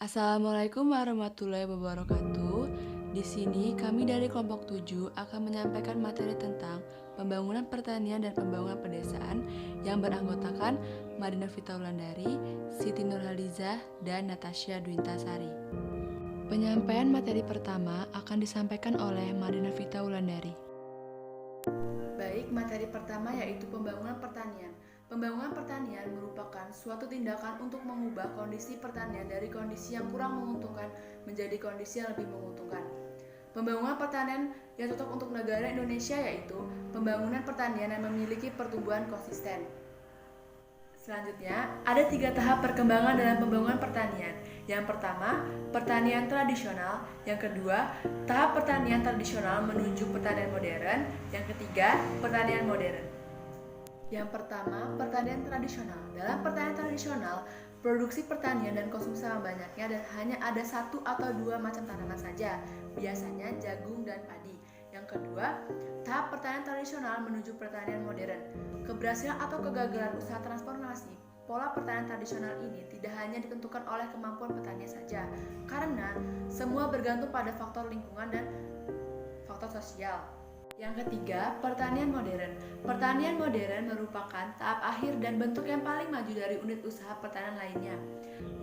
Assalamualaikum warahmatullahi wabarakatuh. Di sini kami dari kelompok 7 akan menyampaikan materi tentang pembangunan pertanian dan pembangunan pedesaan yang beranggotakan Madina Vita Wulandari, Siti Nurhaliza, dan Natasha Dwintasari. Penyampaian materi pertama akan disampaikan oleh Madina Vita Wulandari. Baik, materi pertama yaitu pembangunan pertanian. Pembangunan pertanian merupakan suatu tindakan untuk mengubah kondisi pertanian dari kondisi yang kurang menguntungkan menjadi kondisi yang lebih menguntungkan. Pembangunan pertanian yang cocok untuk negara Indonesia yaitu pembangunan pertanian yang memiliki pertumbuhan konsisten. Selanjutnya, ada 3 tahap perkembangan dalam pembangunan pertanian. Yang pertama, pertanian tradisional. Yang kedua, tahap pertanian tradisional menuju pertanian modern. Yang ketiga, pertanian modern. Yang pertama, pertanian tradisional. Dalam pertanian tradisional, produksi pertanian dan konsumsi sama banyaknya dan hanya ada 1 atau 2 macam tanaman saja, biasanya jagung dan padi. Yang kedua, tahap pertanian tradisional menuju pertanian modern. Keberhasilan atau kegagalan usaha transformasi pola pertanian tradisional ini tidak hanya ditentukan oleh kemampuan petani saja, karena semua bergantung pada faktor lingkungan dan faktor sosial. Yang ketiga, pertanian modern. Pertanian modern merupakan tahap akhir dan bentuk yang paling maju dari unit usaha pertanian lainnya.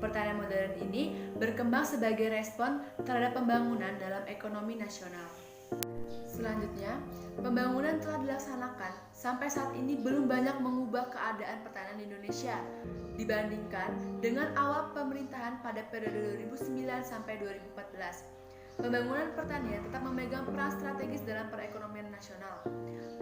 Pertanian modern ini berkembang sebagai respon terhadap pembangunan dalam ekonomi nasional. Selanjutnya, pembangunan telah dilaksanakan sampai saat ini belum banyak mengubah keadaan pertanian di Indonesia dibandingkan dengan awal pemerintahan pada periode 2009 sampai 2014. Pembangunan pertanian tetap memegang peran strategis dalam perekonomian nasional.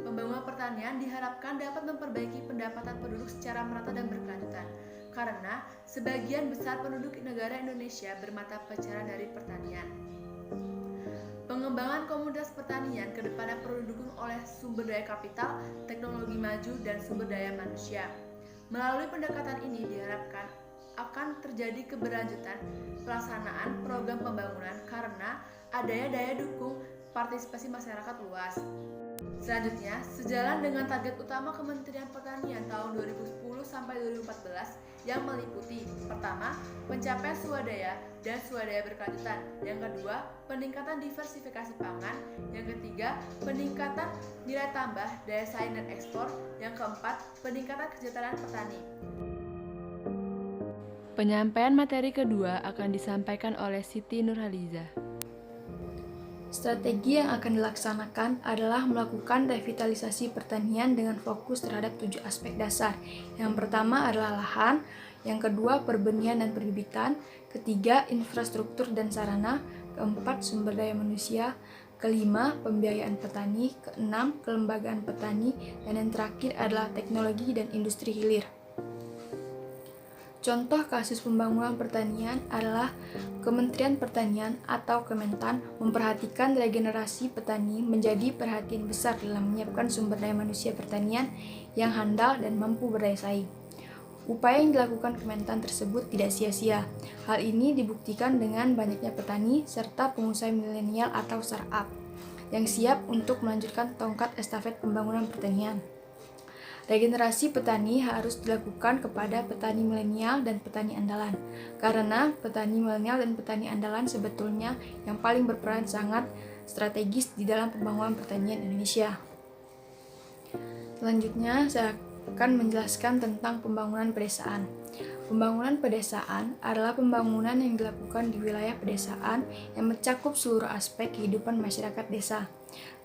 Pembangunan pertanian diharapkan dapat memperbaiki pendapatan penduduk secara merata dan berkelanjutan, karena sebagian besar penduduk negara Indonesia bermata pencaharian dari pertanian. Pengembangan komunitas pertanian ke depannya perlu didukung oleh sumber daya kapital, teknologi maju, dan sumber daya manusia. Melalui pendekatan ini diharapkan akan terjadi keberlanjutan pelaksanaan program pembangunan karena adanya daya dukung partisipasi masyarakat luas. Selanjutnya, sejalan dengan target utama Kementerian Pertanian tahun 2010 sampai 2014 yang meliputi pertama, pencapaian swadaya dan swadaya berkelanjutan. Yang kedua, peningkatan diversifikasi pangan. Yang ketiga, peningkatan nilai tambah daya saing dan ekspor. Yang keempat, peningkatan kesejahteraan petani. Penyampaian materi kedua akan disampaikan oleh Siti Nurhaliza. Strategi yang akan dilaksanakan adalah melakukan revitalisasi pertanian dengan fokus terhadap 7 aspek dasar. Yang pertama adalah lahan, yang kedua perbenihan dan perbibitan, ketiga infrastruktur dan sarana, keempat sumber daya manusia, kelima pembiayaan petani, keenam kelembagaan petani, dan yang terakhir adalah teknologi dan industri hilir. Contoh kasus pembangunan pertanian adalah Kementerian Pertanian atau Kementan memperhatikan regenerasi petani menjadi perhatian besar dalam menyiapkan sumber daya manusia pertanian yang handal dan mampu berdaya saing. Upaya yang dilakukan Kementan tersebut tidak sia-sia. Hal ini dibuktikan dengan banyaknya petani serta pengusaha milenial atau startup yang siap untuk melanjutkan tongkat estafet pembangunan pertanian. Regenerasi petani harus dilakukan kepada petani milenial dan petani andalan, karena petani milenial dan petani andalan sebetulnya yang paling berperan sangat strategis di dalam pembangunan pertanian Indonesia. Selanjutnya, saya akan menjelaskan tentang pembangunan pedesaan. Pembangunan pedesaan adalah pembangunan yang dilakukan di wilayah pedesaan yang mencakup seluruh aspek kehidupan masyarakat desa.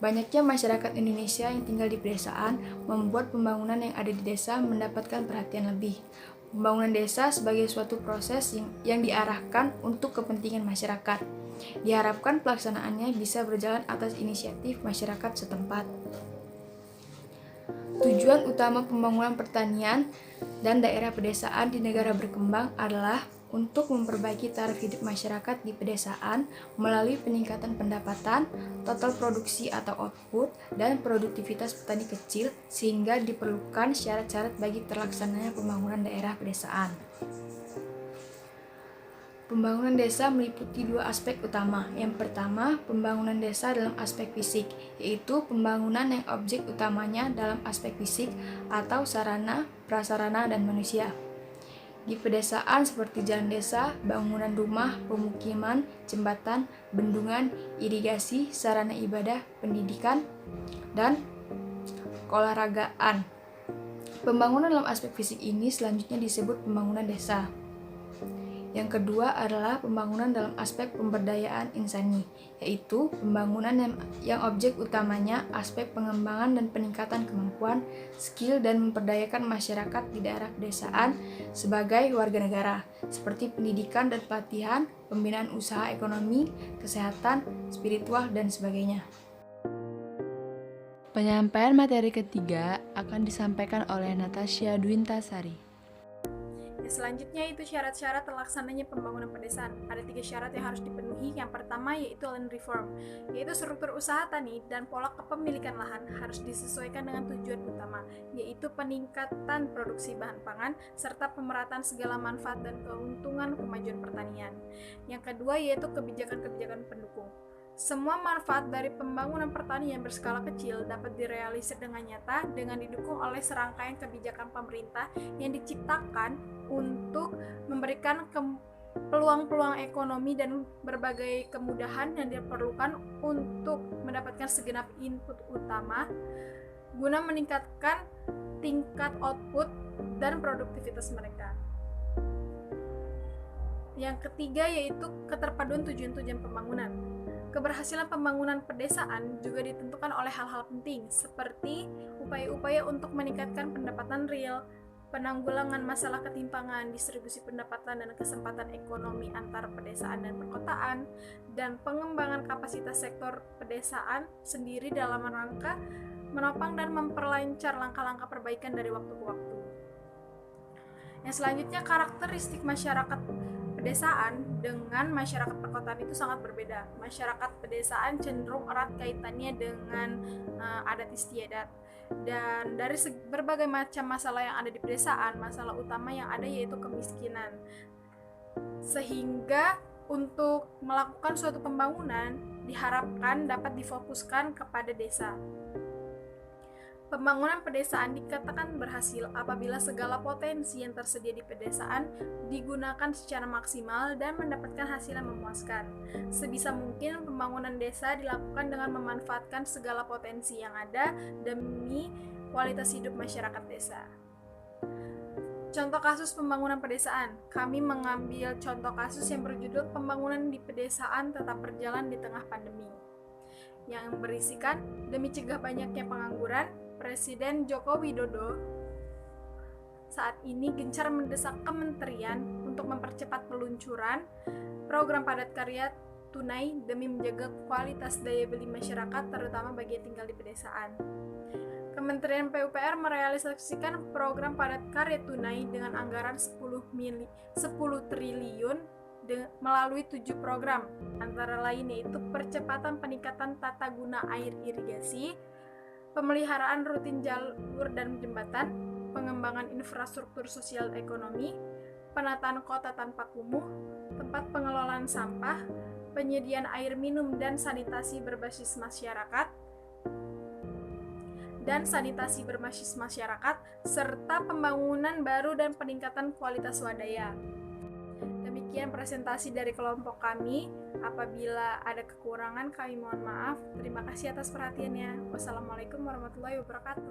Banyaknya masyarakat Indonesia yang tinggal di pedesaan membuat pembangunan yang ada di desa mendapatkan perhatian lebih. Pembangunan desa sebagai suatu proses yang diarahkan untuk kepentingan masyarakat. Diharapkan pelaksanaannya bisa berjalan atas inisiatif masyarakat setempat. Tujuan utama pembangunan pertanian dan daerah pedesaan di negara berkembang adalah untuk memperbaiki taraf hidup masyarakat di pedesaan melalui peningkatan pendapatan, total produksi atau output, dan produktivitas petani kecil sehingga diperlukan syarat-syarat bagi terlaksananya pembangunan daerah pedesaan. Pembangunan desa meliputi 2 aspek utama. Yang pertama, pembangunan desa dalam aspek fisik, yaitu pembangunan yang objek utamanya dalam aspek fisik atau sarana, prasarana, dan manusia. di pedesaan seperti jalan desa, bangunan rumah, pemukiman, jembatan, bendungan, irigasi, sarana ibadah, pendidikan, dan keolahragaan. Pembangunan dalam aspek fisik ini selanjutnya disebut pembangunan desa. Yang kedua adalah pembangunan dalam aspek pemberdayaan insani, yaitu pembangunan yang objek utamanya aspek pengembangan dan peningkatan kemampuan, skill, dan memperdayakan masyarakat di daerah pedesaan sebagai warga negara, seperti pendidikan dan pelatihan, pembinaan usaha ekonomi, kesehatan, spiritual, dan sebagainya. Penyampaian materi ketiga akan disampaikan oleh Natasha Dwintasari. Selanjutnya itu syarat-syarat terlaksananya pembangunan pedesaan. Ada 3 syarat yang harus dipenuhi. Yang pertama yaitu land reform, yaitu struktur usaha tani dan pola kepemilikan lahan harus disesuaikan dengan tujuan utama, yaitu peningkatan produksi bahan pangan serta pemerataan segala manfaat dan keuntungan kemajuan pertanian. Yang kedua yaitu kebijakan-kebijakan pendukung. Semua manfaat dari pembangunan pertanian berskala kecil dapat direalisir dengan nyata dengan didukung oleh serangkaian kebijakan pemerintah yang diciptakan untuk memberikan peluang-peluang ekonomi dan berbagai kemudahan yang diperlukan untuk mendapatkan segenap input utama guna meningkatkan tingkat output dan produktivitas mereka. Yang ketiga yaitu keterpaduan tujuan-tujuan pembangunan. Keberhasilan pembangunan pedesaan juga ditentukan oleh hal-hal penting seperti upaya-upaya untuk meningkatkan pendapatan real, penanggulangan masalah ketimpangan, distribusi pendapatan dan kesempatan ekonomi antar pedesaan dan perkotaan, dan pengembangan kapasitas sektor pedesaan sendiri dalam rangka menopang dan memperlancar langkah-langkah perbaikan dari waktu ke waktu. Yang selanjutnya, karakteristik masyarakat pedesaan dengan masyarakat perkotaan itu sangat berbeda. Masyarakat pedesaan cenderung erat kaitannya dengan adat istiadat. Dan dari berbagai macam masalah yang ada di pedesaan, masalah utama yang ada yaitu kemiskinan. Sehingga untuk melakukan suatu pembangunan diharapkan dapat difokuskan kepada desa. Pembangunan pedesaan dikatakan berhasil apabila segala potensi yang tersedia di pedesaan digunakan secara maksimal dan mendapatkan hasil yang memuaskan. Sebisa mungkin pembangunan desa dilakukan dengan memanfaatkan segala potensi yang ada demi kualitas hidup masyarakat desa. Contoh kasus pembangunan pedesaan. Kami mengambil contoh kasus yang berjudul Pembangunan di Pedesaan Tetap Berjalan di Tengah Pandemi, yang berisikan demi cegah banyaknya pengangguran, Presiden Joko Widodo saat ini gencar mendesak kementerian untuk mempercepat peluncuran program padat karya tunai demi menjaga kualitas daya beli masyarakat terutama bagi yang tinggal di pedesaan. Kementerian PUPR merealisasikan program padat karya tunai dengan anggaran 10 triliun melalui 7 program, antara lain yaitu percepatan peningkatan tata guna air irigasi, pemeliharaan rutin jalur dan jembatan, pengembangan infrastruktur sosial ekonomi, penataan kota tanpa kumuh, tempat pengelolaan sampah, penyediaan air minum dan sanitasi berbasis masyarakat, serta pembangunan baru dan peningkatan kualitas swadaya. Demikian presentasi dari kelompok kami. Apabila ada kekurangan, kami mohon maaf. Terima kasih atas perhatiannya. Wassalamualaikum warahmatullahi wabarakatuh.